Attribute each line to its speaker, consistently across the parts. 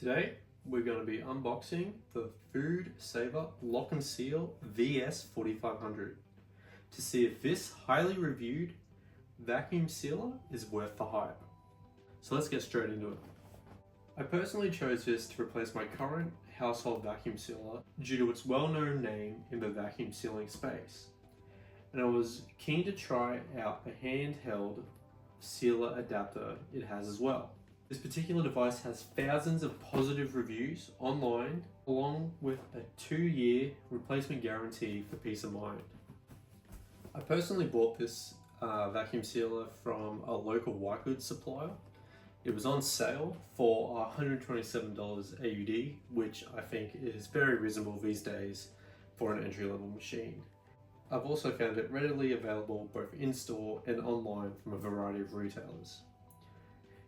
Speaker 1: Today we're going to be unboxing the Food Saver Lock and Seal VS4500 to see if this highly reviewed vacuum sealer is worth the hype. So let's get straight into it. I personally chose this to replace my current household vacuum sealer due to its well-known name in the vacuum sealing space, and I was keen to try out the handheld sealer adapter it has as well. This particular device has thousands of positive reviews online, along with a 2-year replacement guarantee for peace of mind. I personally bought this vacuum sealer from a local white goods supplier. It was on sale for $127 AUD, which I think is very reasonable these days for an entry-level machine. I've also found it readily available both in-store and online from a variety of retailers.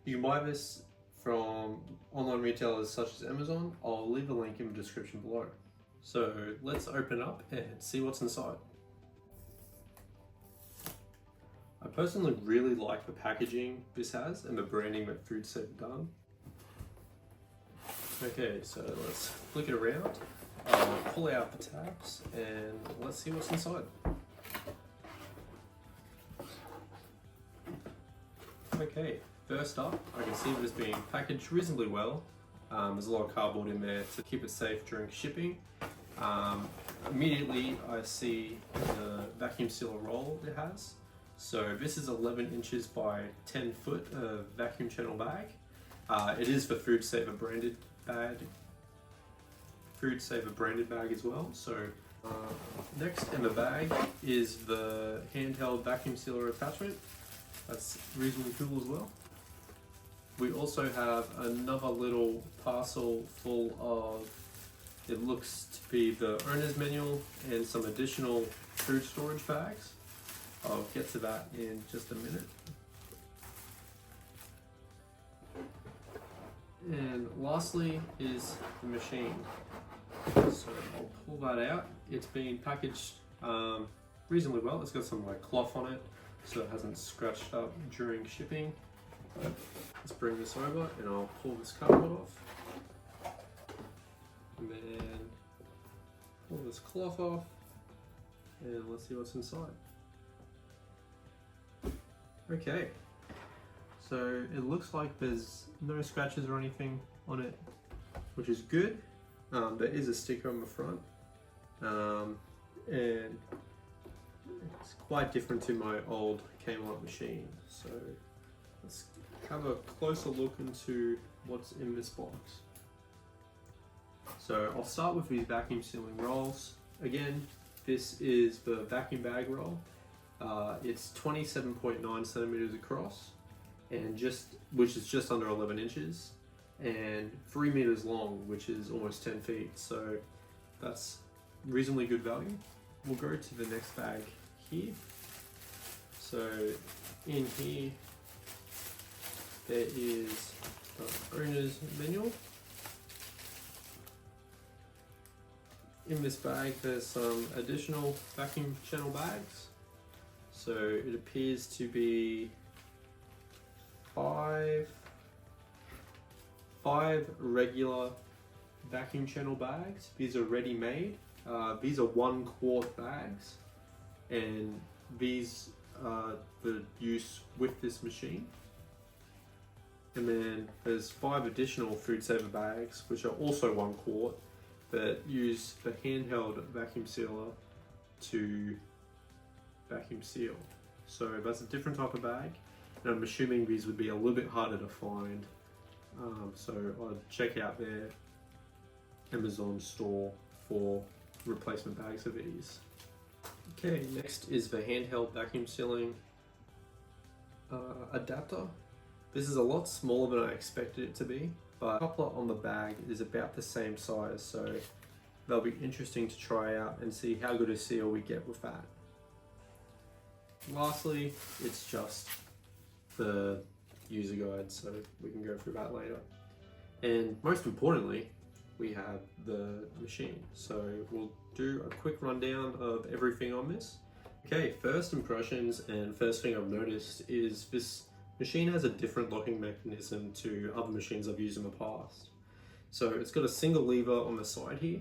Speaker 1: You can buy this from online retailers such as Amazon. I'll leave a link in the description below. So let's open up and see what's inside. I personally really like the packaging this has and the branding that Food Saver done. Okay, so let's flick it around, pull out the tabs, and let's see what's inside. Okay, first up, I can see that it's being packaged reasonably well. There's a lot of cardboard in there to keep it safe during shipping. Immediately I see the vacuum sealer roll it has. So this is 11 inches by 10 foot vacuum channel bag. It is the Food Saver branded bag. Food Saver branded bag as well. So next in the bag is the handheld vacuum sealer attachment. That's reasonably cool as well. We also have another little parcel full of, it looks to be the owner's manual and some additional food storage bags. I'll get to that in just a minute. And lastly is the machine. So I'll pull that out. It's been packaged reasonably well. It's got some like cloth on it so it hasn't scratched up during shipping. Let's bring this over and I'll pull this cardboard off. And then pull this cloth off and let's see what's inside. Okay, so it looks like there's no scratches or anything on it, which is good. There is a sticker on the front, and it's quite different to my old Kmart machine. So let's have a closer look into what's in this box. So I'll start with these vacuum sealing rolls. Again, this is the vacuum bag roll. It's 27.9 centimeters across, and which is just under 11 inches, and 3 meters long, which is almost 10 feet. So that's reasonably good value. We'll go to the next bag here. So in here, there is the owner's manual. In this bag, there's some additional vacuum channel bags. So it appears to be five regular vacuum channel bags. These are ready made. These are 1 quart bags, and these are the use with this machine. And then there's 5 additional Food Saver bags, which are also 1 quart, that use the handheld vacuum sealer to vacuum seal. So that's a different type of bag, and I'm assuming these would be a little bit harder to find. So I'd check out their Amazon store for replacement bags of these. Okay, next is the handheld vacuum sealing adapter. This is a lot smaller than I expected it to be, but the coupler on the bag is about the same size, so that'll be interesting to try out and see how good a seal we get with that. Lastly, it's just the user guide, so we can go through that later. And most importantly, we have the machine. So we'll do a quick rundown of everything on this. Okay, first impressions and first thing I've noticed is this machine has a different locking mechanism to other machines I've used in the past. So it's got a single lever on the side here,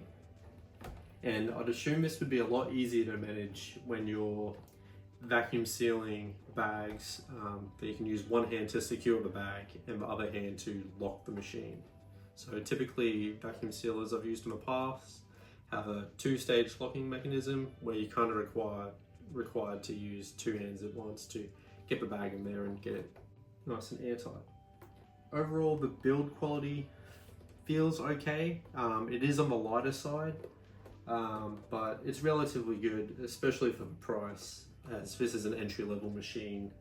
Speaker 1: and I'd assume this would be a lot easier to manage when you're vacuum sealing bags, that you can use one hand to secure the bag and the other hand to lock the machine. So typically vacuum sealers I've used in the past have a two-stage locking mechanism where you kind of required to use two hands at once to get the bag in there and get it nice and airtight. Overall, the build quality feels okay. It is on the lighter side, but it's relatively good, especially for the price, as this is an entry-level machine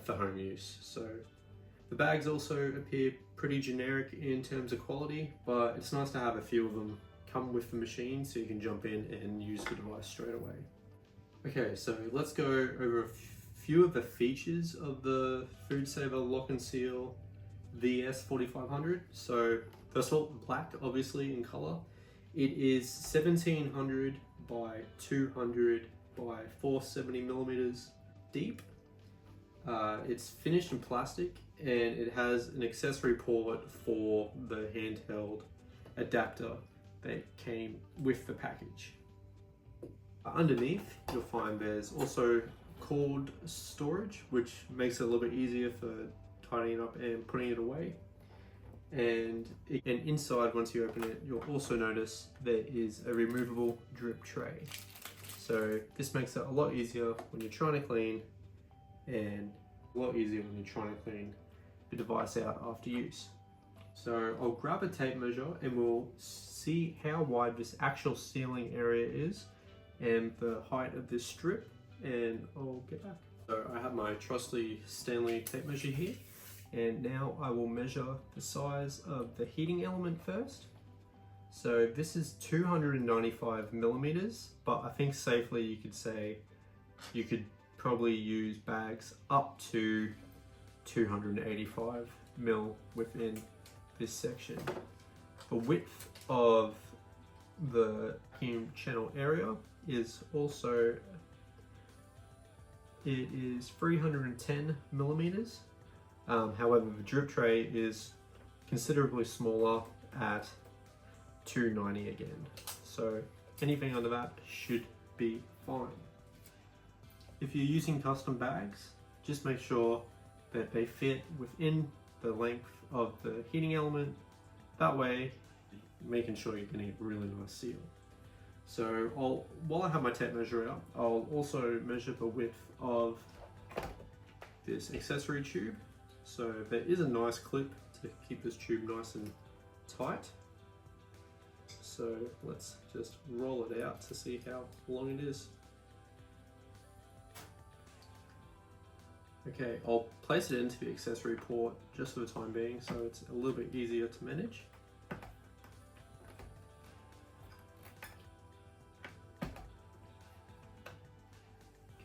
Speaker 1: for home use. So the bags also appear pretty generic in terms of quality, but it's nice to have a few of them come with the machine so you can jump in and use the device straight away. Okay, so let's go over a few of the features of the FoodSaver Lock and Seal VS4500. So first of all, black, obviously in color. It is 1700 by 200 by 470 millimeters deep. It's finished in plastic, and it has an accessory port for the handheld adapter that came with the package. Underneath, you'll find there's also cord storage, which makes it a little bit easier for tidying up and putting it away. And inside, once you open it, you'll also notice there is a removable drip tray. So this makes it a lot easier when you're trying to clean, and a lot easier when you're trying to clean the device out after use. So I'll grab a tape measure and we'll see how wide this actual sealing area is and the height of this strip, and I'll get back. So I have my trusty Stanley tape measure here, and now I will measure the size of the heating element first. So this is 295 millimeters, but I think safely you could say you could probably use bags up to 285 mil within this section. The width of the vacuum channel area is also, it is 310 millimeters. However, the drip tray is considerably smaller at 290 again. So anything under that should be fine. If you're using custom bags, just make sure that they fit within the length of the heating element. That way, making sure you're getting a really nice seal. So while I have my tape measure out, I'll also measure the width of this accessory tube. So there is a nice clip to keep this tube nice and tight. So let's just roll it out to see how long it is. Okay, I'll place it into the accessory port just for the time being, so it's a little bit easier to manage.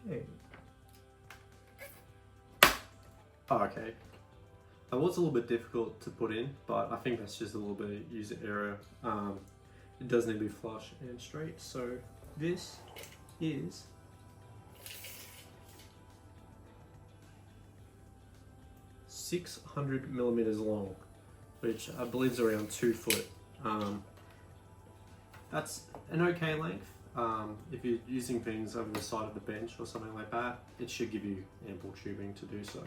Speaker 1: Okay. Oh, okay. That was a little bit difficult to put in, but I think that's just a little bit of user error. It does need to be flush and straight. So this is 600 millimeters long, which I believe is around 2 foot. That's an okay length. If you're using things over the side of the bench or something like that, it should give you ample tubing to do so.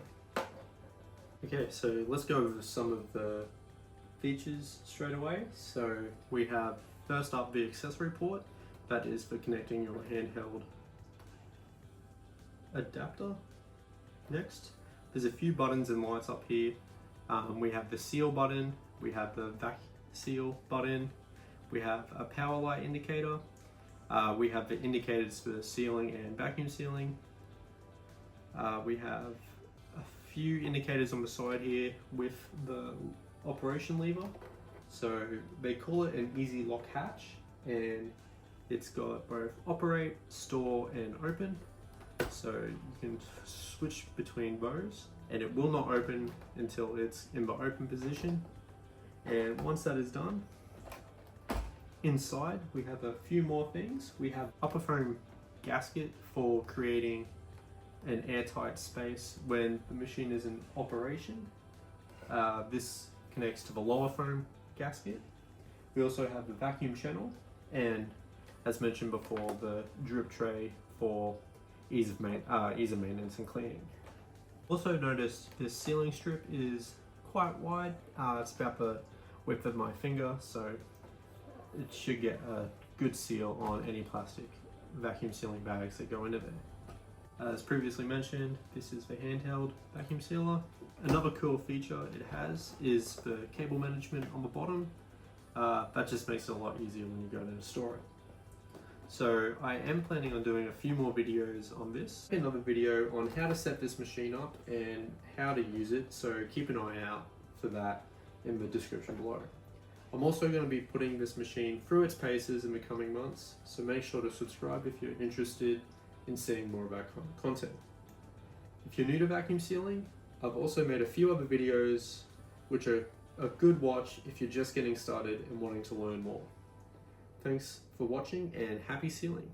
Speaker 1: Okay, so let's go over some of the features straight away. So we have first up the accessory port, that is for connecting your handheld adapter. Next, there's a few buttons and lights up here. We have the seal button, we have the vac seal button, we have a power light indicator, we have the indicators for sealing and vacuum sealing. We have a few indicators on the side here with the operation lever. So they call it an easy lock hatch, and it's got both operate, store and open. So you can switch between those, and it will not open until it's in the open position. And once that is done, inside we have a few more things. We have upper foam gasket for creating an airtight space when the machine is in operation. This connects to the lower foam gasket, We also have the vacuum channel and, as mentioned before, the drip tray for ease of maintenance and cleaning. Also noticed this sealing strip is quite wide. It's about the width of my finger, so it should get a good seal on any plastic vacuum sealing bags that go into there. As previously mentioned, this is the handheld vacuum sealer. Another cool feature it has is the cable management on the bottom. That just makes it a lot easier when you go to store it. So I am planning on doing a few more videos on this. Another video on how to set this machine up and how to use it, so keep an eye out for that in the description below. I'm also going to be putting this machine through its paces in the coming months, so make sure to subscribe if you're interested in seeing more of our content. If you're new to vacuum sealing, I've also made a few other videos which are a good watch if you're just getting started and wanting to learn more. Thanks for watching and happy sealing!